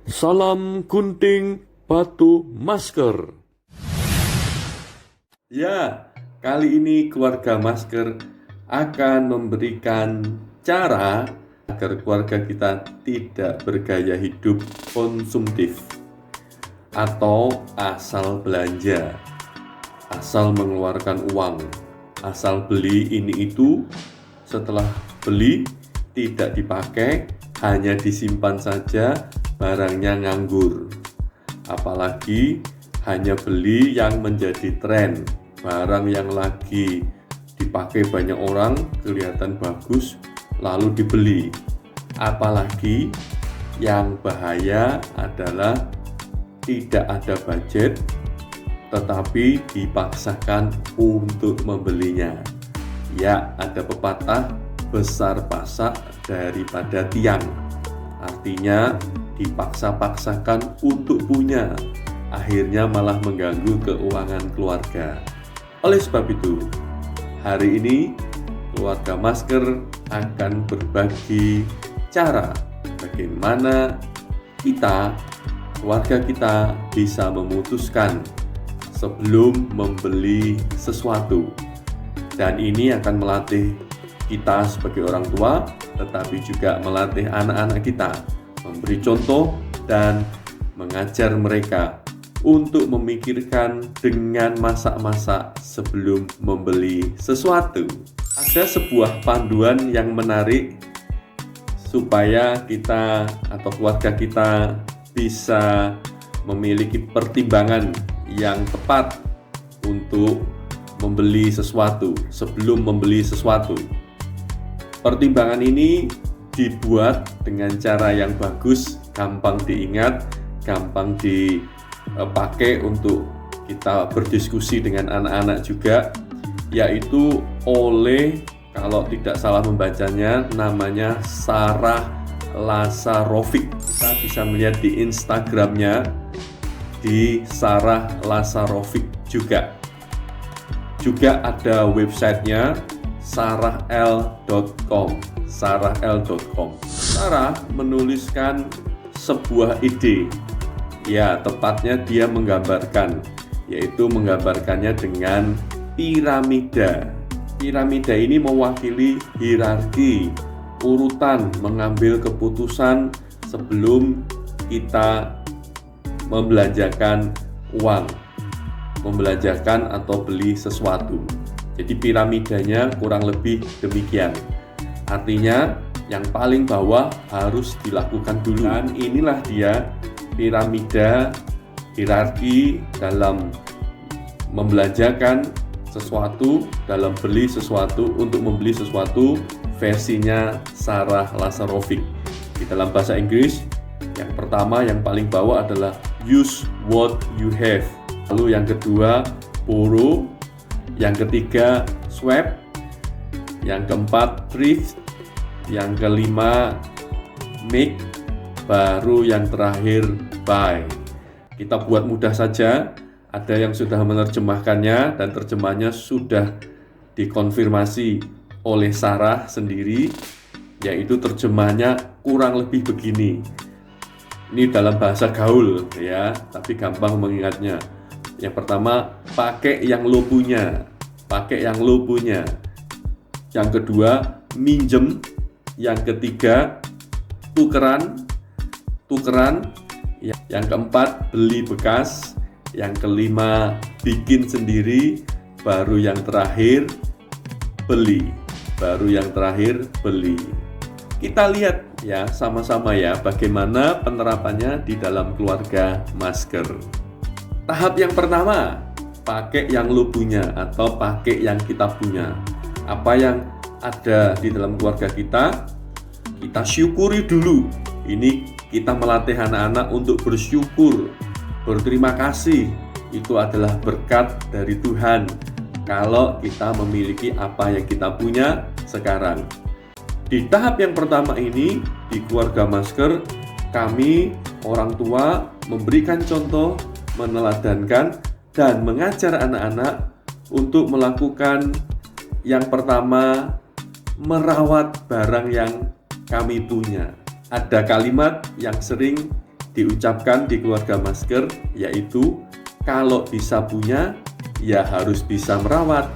Salam gunting batu masker. Ya, kali ini keluarga masker akan memberikan cara agar keluarga kita tidak bergaya hidup konsumtif atau asal belanja, asal mengeluarkan uang, asal beli ini itu, setelah beli tidak dipakai, hanya disimpan saja, barangnya nganggur. Apalagi hanya beli yang menjadi tren, barang yang lagi dipakai banyak orang, kelihatan bagus, lalu dibeli. Apalagi yang bahaya adalah tidak ada budget, tetapi dipaksakan untuk membelinya. Ya, ada pepatah, besar pasak daripada tiang. Artinya dipaksa-paksakan untuk punya, akhirnya malah mengganggu keuangan keluarga. Oleh sebab itu, hari ini keluarga masker akan berbagi cara bagaimana keluarga kita bisa memutuskan sebelum membeli sesuatu. Dan ini akan melatih kita sebagai orang tua, tetapi juga melatih anak-anak kita, memberi contoh dan mengajar mereka untuk memikirkan dengan masak-masak sebelum membeli sesuatu. Ada sebuah panduan yang menarik supaya kita atau keluarga kita bisa memiliki pertimbangan yang tepat untuk membeli sesuatu, sebelum membeli sesuatu. Pertimbangan ini dibuat dengan cara yang bagus, gampang diingat, gampang dipakai untuk kita berdiskusi dengan anak-anak juga, yaitu oleh, kalau tidak salah membacanya, namanya Sarah Lazarovic. Kita bisa melihat di Instagramnya, di Sarah Lazarovic juga. Juga ada websitenya sarahL.com. Sarah menuliskan sebuah ide. Ya, tepatnya dia menggambarkan, yaitu menggambarkannya dengan piramida. Piramida ini mewakili hierarki, urutan mengambil keputusan sebelum kita membelanjakan uang, membelanjakan atau beli sesuatu. Jadi piramidanya kurang lebih demikian. Artinya yang paling bawah harus dilakukan dulu. Dan inilah dia piramida hierarki dalam membelanjakan sesuatu, dalam beli sesuatu, untuk membeli sesuatu, versinya Sarah Lazarovic. Di dalam bahasa Inggris, yang pertama, yang paling bawah adalah use what you have. Lalu yang kedua, borrow. Yang ketiga, swap. Yang keempat, thrift. Yang kelima, make. Baru yang terakhir, buy. Kita buat mudah saja. Ada yang sudah menerjemahkannya dan terjemahnya sudah dikonfirmasi oleh Sarah sendiri, yaitu terjemahnya kurang lebih begini. Ini dalam bahasa gaul ya, tapi gampang mengingatnya. Yang pertama, pakai yang lo punya. Pakai yang lo punya. Yang kedua, minjem. Yang ketiga, tukeran. Yang keempat, beli bekas. Yang kelima, bikin sendiri. Baru yang terakhir, beli. Kita lihat ya, sama-sama ya, bagaimana penerapannya di dalam keluarga masker. Tahap yang pertama, pakai yang lo punya atau pakai yang kita punya. Apa yang ada di dalam keluarga kita syukuri dulu. Ini kita melatih anak-anak untuk bersyukur, berterima kasih. Itu adalah berkat dari Tuhan kalau kita memiliki apa yang kita punya sekarang. Di tahap yang pertama ini, di keluarga masker, kami orang tua memberikan contoh, meneladankan, dan mengajar anak-anak untuk melakukan yang pertama, merawat barang yang kami punya. Ada kalimat yang sering diucapkan di keluarga masker, yaitu kalau bisa punya, ya harus bisa merawat.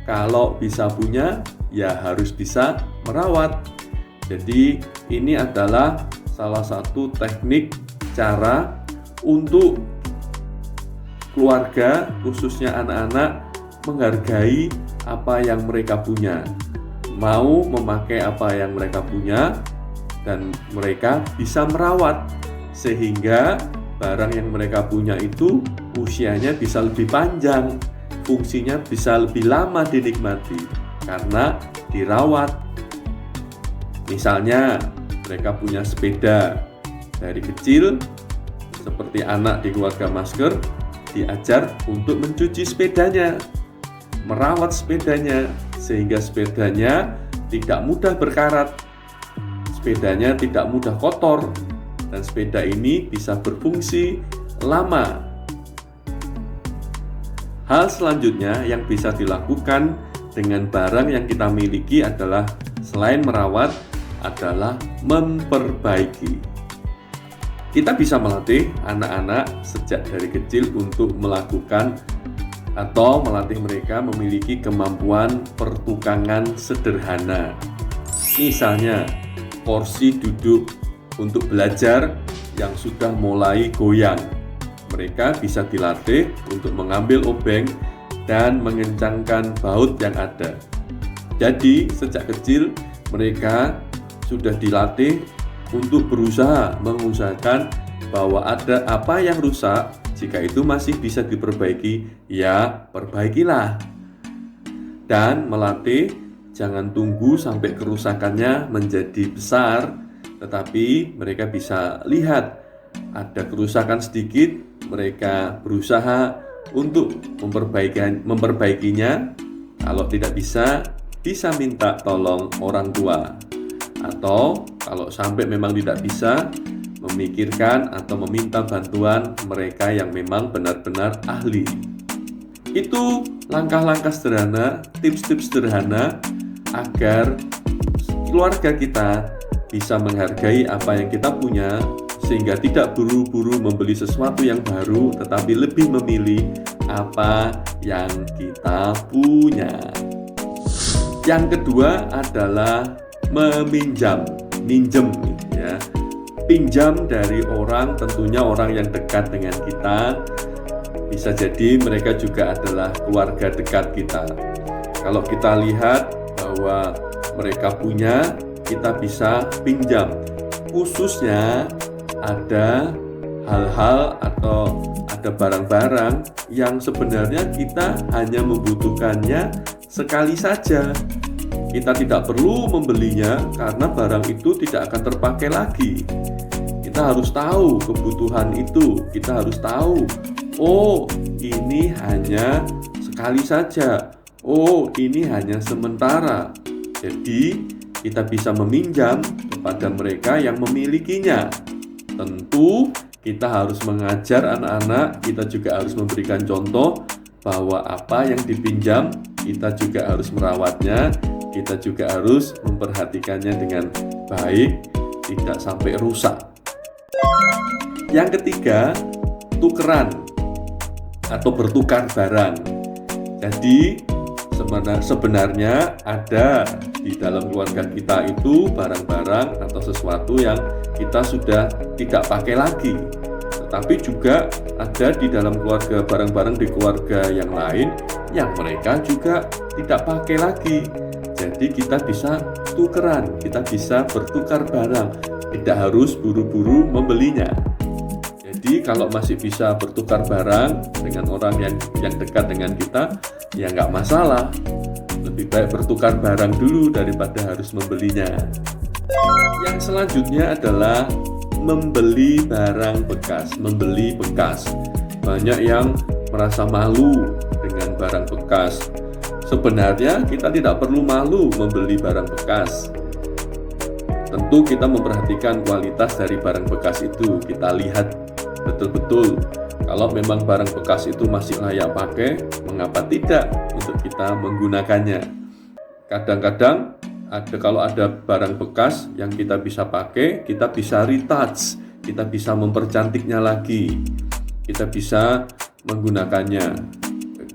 Kalau bisa punya, ya harus bisa merawat. Jadi ini adalah salah satu teknik cara untuk keluarga, khususnya anak-anak, menghargai apa yang mereka punya, mau memakai apa yang mereka punya, dan mereka bisa merawat sehingga barang yang mereka punya itu usianya bisa lebih panjang, fungsinya bisa lebih lama dinikmati karena dirawat. Misalnya mereka punya sepeda dari kecil, seperti anak di keluarga masker, diajar untuk mencuci sepedanya, merawat sepedanya, sehingga sepedanya tidak mudah berkarat, sepedanya tidak mudah kotor, dan sepeda ini bisa berfungsi lama. Hal selanjutnya yang bisa dilakukan dengan barang yang kita miliki adalah selain merawat, adalah memperbaiki. Kita bisa melatih anak-anak sejak dari kecil untuk melakukan atau melatih mereka memiliki kemampuan pertukangan sederhana. Misalnya, porsi duduk untuk belajar yang sudah mulai goyang. Mereka bisa dilatih untuk mengambil obeng dan mengencangkan baut yang ada. Jadi, sejak kecil mereka sudah dilatih untuk mengusahakan bahwa ada apa yang rusak. Jika itu masih bisa diperbaiki, ya perbaikilah. Dan melatih jangan tunggu sampai kerusakannya menjadi besar, tetapi mereka bisa lihat ada kerusakan sedikit, mereka berusaha untuk memperbaikinya. Kalau tidak bisa minta tolong orang tua. Atau kalau sampai memang tidak bisa, memikirkan atau meminta bantuan mereka yang memang benar-benar ahli. Itu langkah-langkah sederhana, tips-tips sederhana agar keluarga kita bisa menghargai apa yang kita punya, sehingga tidak buru-buru membeli sesuatu yang baru, tetapi lebih memilih apa yang kita punya. Yang kedua adalah minjem ya. Pinjam dari orang, tentunya orang yang dekat dengan kita. Bisa jadi mereka juga adalah keluarga dekat kita. Kalau kita lihat bahwa mereka punya, kita bisa pinjam. Khususnya ada hal-hal atau ada barang-barang yang sebenarnya kita hanya membutuhkannya sekali saja. Kita tidak perlu membelinya karena barang itu tidak akan terpakai lagi. Kita harus tahu kebutuhan itu. Kita harus tahu, oh ini hanya sekali saja. Oh ini hanya sementara. Jadi kita bisa meminjam kepada mereka yang memilikinya. Tentu kita harus mengajar anak-anak, kita juga harus memberikan contoh bahwa apa yang dipinjam kita juga harus merawatnya, kita juga harus memperhatikannya dengan baik, tidak sampai rusak. Yang ketiga, tukeran atau bertukar barang. Jadi sebenarnya ada di dalam keluarga kita itu barang-barang atau sesuatu yang kita sudah tidak pakai lagi. Tetapi juga ada di dalam keluarga barang-barang di keluarga yang lain yang mereka juga tidak pakai lagi. Jadi kita bisa tukeran, kita bisa bertukar barang, tidak harus buru-buru membelinya. Jadi kalau masih bisa bertukar barang dengan orang yang dekat dengan kita, ya nggak masalah. Lebih baik bertukar barang dulu daripada harus membelinya. Yang selanjutnya adalah membeli barang bekas, membeli bekas. Banyak yang merasa malu dengan barang bekas. Sebenarnya kita tidak perlu malu membeli barang bekas. Tentu kita memperhatikan kualitas dari barang bekas itu. Kita lihat betul-betul kalau memang barang bekas itu masih layak pakai, mengapa tidak untuk kita menggunakannya. Kadang-kadang kalau ada barang bekas yang kita bisa pakai, kita bisa retouch. kita bisa mempercantiknya lagi, kita bisa menggunakannya,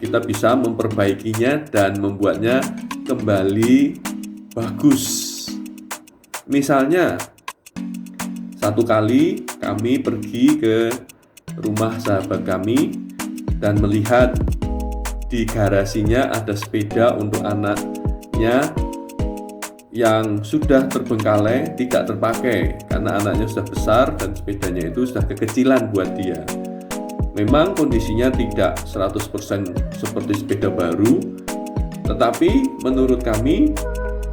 kita bisa memperbaikinya dan membuatnya kembali bagus. Misalnya, satu kali kami pergi ke rumah sahabat kami dan melihat di garasinya ada sepeda untuk anaknya yang sudah terbengkalai, tidak terpakai karena anaknya sudah besar dan sepedanya itu sudah kekecilan buat dia. Memang kondisinya tidak 100% seperti sepeda baru, tetapi menurut kami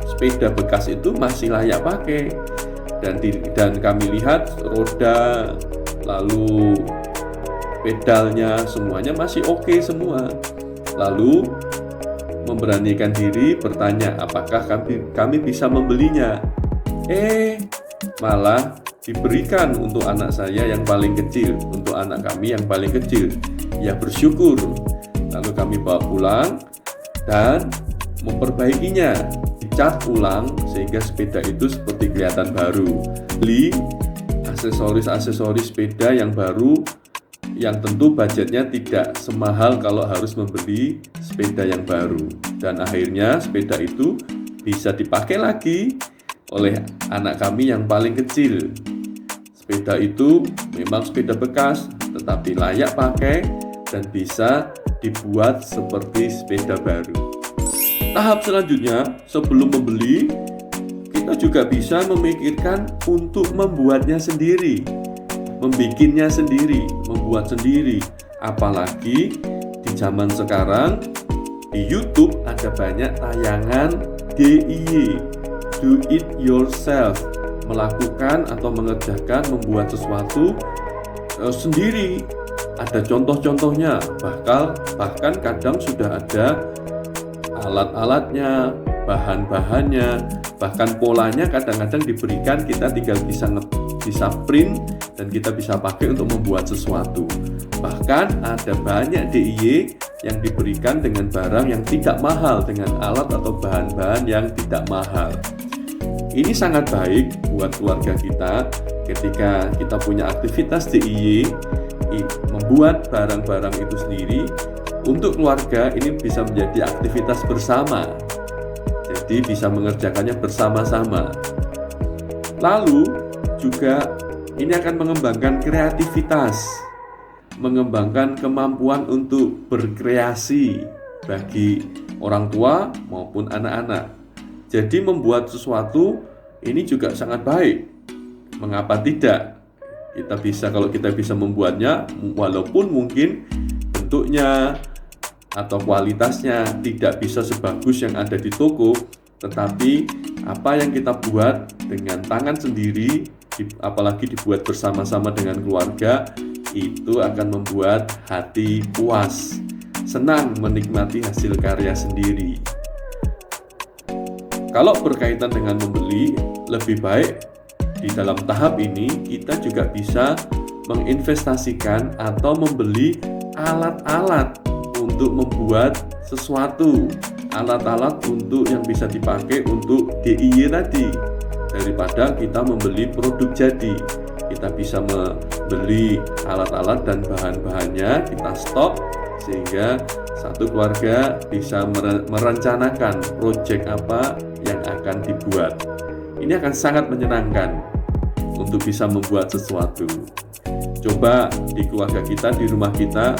sepeda bekas itu masih layak pakai. Dan kami lihat roda, lalu pedalnya, semuanya masih oke semua. Lalu memberanikan diri bertanya apakah kami bisa membelinya. Malah diberikan untuk anak saya yang paling kecil, untuk anak kami yang paling kecil. Ya bersyukur. Lalu kami bawa pulang dan memperbaikinya, dicat ulang sehingga sepeda itu seperti kelihatan baru. Beli aksesoris sepeda yang baru, yang tentu budgetnya tidak semahal kalau harus membeli sepeda yang baru. Dan akhirnya sepeda itu bisa dipakai lagi oleh anak kami yang paling kecil. Sepeda itu memang sepeda bekas, tetapi layak pakai dan bisa dibuat seperti sepeda baru. Tahap selanjutnya, sebelum membeli, kita juga bisa memikirkan untuk membuatnya sendiri, membikinnya sendiri, membuat sendiri. Apalagi di zaman sekarang di YouTube ada banyak tayangan DIY, do it yourself, melakukan atau mengerjakan, membuat sesuatu sendiri. Ada contoh-contohnya, bahkan kadang sudah ada alat-alatnya, bahan-bahannya, bahkan polanya kadang-kadang diberikan, kita tinggal bisa print dan kita bisa pakai untuk membuat sesuatu. Bahkan ada banyak DIY yang diberikan dengan barang yang tidak mahal, dengan alat atau bahan-bahan yang tidak mahal. Ini sangat baik buat keluarga kita ketika kita punya aktivitas DIY, membuat barang-barang itu sendiri. Untuk keluarga ini bisa menjadi aktivitas bersama, jadi bisa mengerjakannya bersama-sama. Lalu juga ini akan mengembangkan kreativitas, mengembangkan kemampuan untuk berkreasi bagi orang tua maupun anak-anak. Jadi membuat sesuatu ini juga sangat baik. Mengapa tidak? Kalau kita bisa membuatnya, walaupun mungkin bentuknya atau kualitasnya tidak bisa sebagus yang ada di toko, tetapi apa yang kita buat dengan tangan sendiri, apalagi dibuat bersama-sama dengan keluarga, itu akan membuat hati puas, senang menikmati hasil karya sendiri. Kalau berkaitan dengan membeli, lebih baik di dalam tahap ini kita juga bisa menginvestasikan atau membeli alat-alat untuk membuat sesuatu, alat-alat untuk yang bisa dipakai untuk DIY tadi, daripada kita membeli produk jadi. Kita bisa membeli alat-alat dan bahan-bahannya, kita stok sehingga satu keluarga bisa merencanakan proyek apa yang akan dibuat. Ini akan sangat menyenangkan untuk bisa membuat sesuatu. Coba di keluarga kita, di rumah kita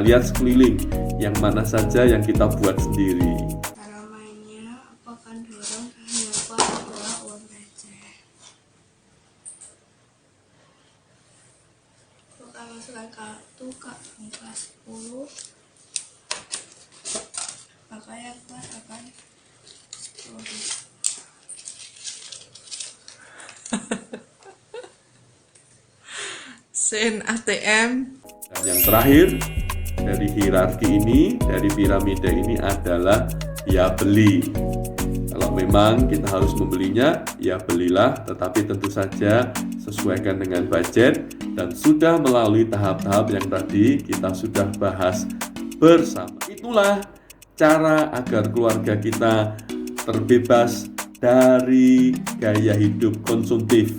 lihat sekeliling yang mana saja yang kita buat sendiri. Cara mainnya apakan dorong dan nyoba bola uang receh. Kalau masukkan kartu kak kelas 10, maka yang kelas akan 10.000. Sen ATM. Dan yang terakhir dari hierarki ini, dari piramida ini adalah ya beli. Kalau memang kita harus membelinya, ya belilah, tetapi tentu saja sesuaikan dengan budget dan sudah melalui tahap-tahap yang tadi kita sudah bahas bersama. Itulah cara agar keluarga kita terbebas dari gaya hidup konsumtif,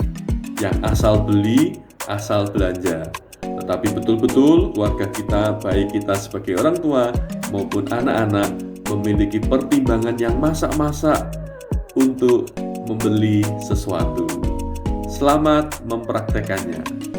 yang asal beli, asal belanja. Tetapi betul-betul keluarga kita, baik kita sebagai orang tua maupun anak-anak, memiliki pertimbangan yang masak-masak untuk membeli sesuatu. Selamat mempraktekannya.